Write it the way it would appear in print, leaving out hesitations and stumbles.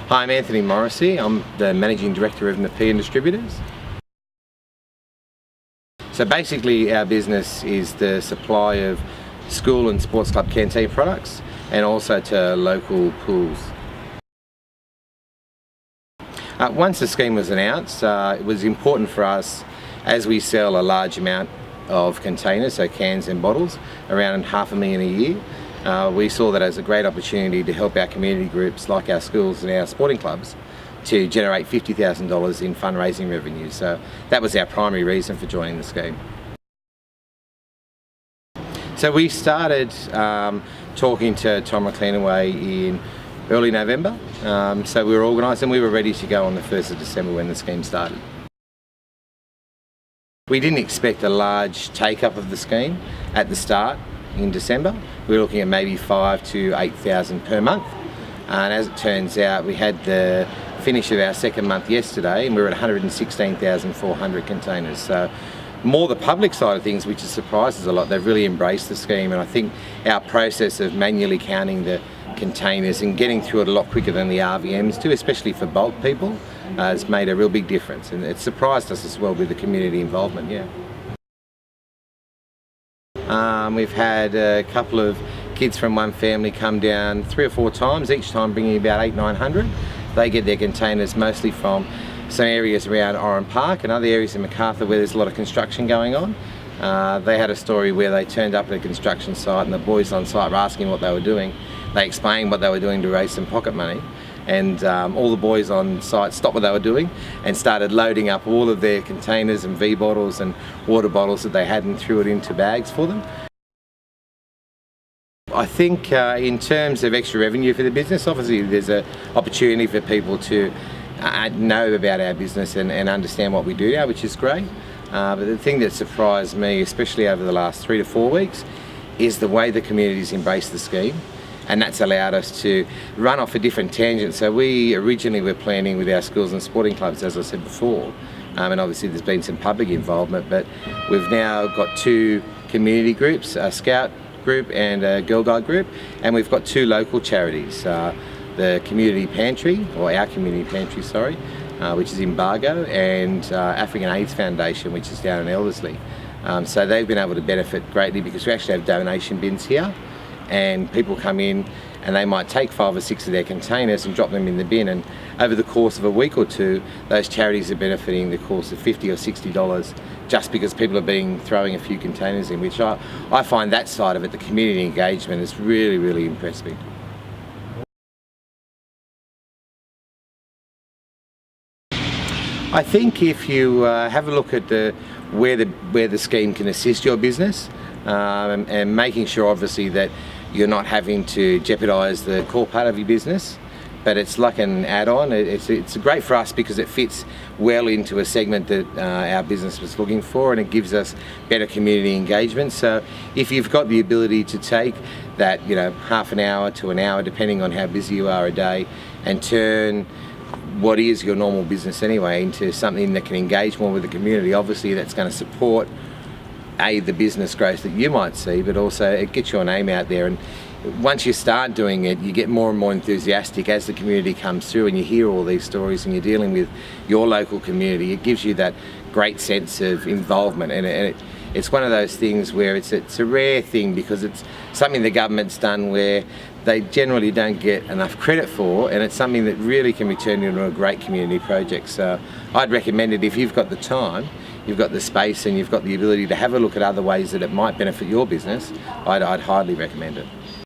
Hi, I'm Anthony Morrissey. I'm the Managing Director of Nepean Distributors. So basically our business is the supply of school and sports club canteen products and also to local pools. Once the scheme was announced, it was important for us, as we sell a large amount of containers, so cans and bottles, around 500,000 a year. We saw that as a great opportunity to help our community groups like our schools and our sporting clubs to generate $50,000 in fundraising revenue. So that was our primary reason for joining the scheme. So we started talking to Tom McLeanaway in early November. So we were organised and we were ready to go on the 1st of December when the scheme started. We didn't expect a large take-up of the scheme at the start in December. We were looking at maybe 5,000 to 8,000 per month. And as it turns out, we had the finish of our second month yesterday and we were at 116,400 containers. So more the public side of things, which has surprised us a lot. They've really embraced the scheme, and I think our process of manually counting the containers and getting through it a lot quicker than the RVMs do, especially for bulk people, has made a real big difference, and it surprised us as well with the community involvement. We've had a couple of kids from one family come down 3 or 4 times, each time bringing about 800-900. They get their containers mostly from some areas around Oran Park and other areas in Macarthur where there's a lot of construction going on. They had a story where they turned up at a construction site and the boys on site were asking what they were doing. They explained what they were doing to raise some pocket money, and all the boys on site stopped what they were doing and started loading up all of their containers and V bottles and water bottles that they had and threw it into bags for them. I think in terms of extra revenue for the business, obviously there's an opportunity for people to know about our business and understand what we do now, which is great. But the thing that surprised me, especially over the last 3 to 4 weeks, is the way the community's embraced the scheme. And that's allowed us to run off a different tangent. So we originally were planning with our schools and sporting clubs, as I said before, and obviously there's been some public involvement, but we've now got 2 community groups, a Scout group and a Girl Guide group, and we've got 2 local charities, the Community Pantry, or our Community Pantry, sorry, which is in Bargo, and African AIDS Foundation, which is down in Elderslie. So they've been able to benefit greatly because we actually have donation bins here, and people come in and they might take 5 or 6 of their containers and drop them in the bin, and over the course of a week or 2 those charities are benefiting the course of $50 or $60 just because people are throwing a few containers in, which I find that side of it, the community engagement, has really impressed me. I think if you have a look at where the scheme can assist your business, and making sure obviously that you're not having to jeopardise the core part of your business, but it's like an add-on. It's great for us because it fits well into a segment that our business was looking for, and it gives us better community engagement. So if you've got the ability to take that, half an hour to an hour, depending on how busy you are a day, and turn what is your normal business anyway into something that can engage more with the community, obviously that's going to support the business growth that you might see, but also it gets your name out there. And once you start doing it, you get more and more enthusiastic as the community comes through and you hear all these stories and you're dealing with your local community. It gives you that great sense of involvement, and it's one of those things where it's a rare thing because it's something the government's done where they generally don't get enough credit for, and it's something that really can be turned into a great community project. So I'd recommend it if you've got the time, you've got the space, and you've got the ability to have a look at other ways that it might benefit your business. I'd highly recommend it.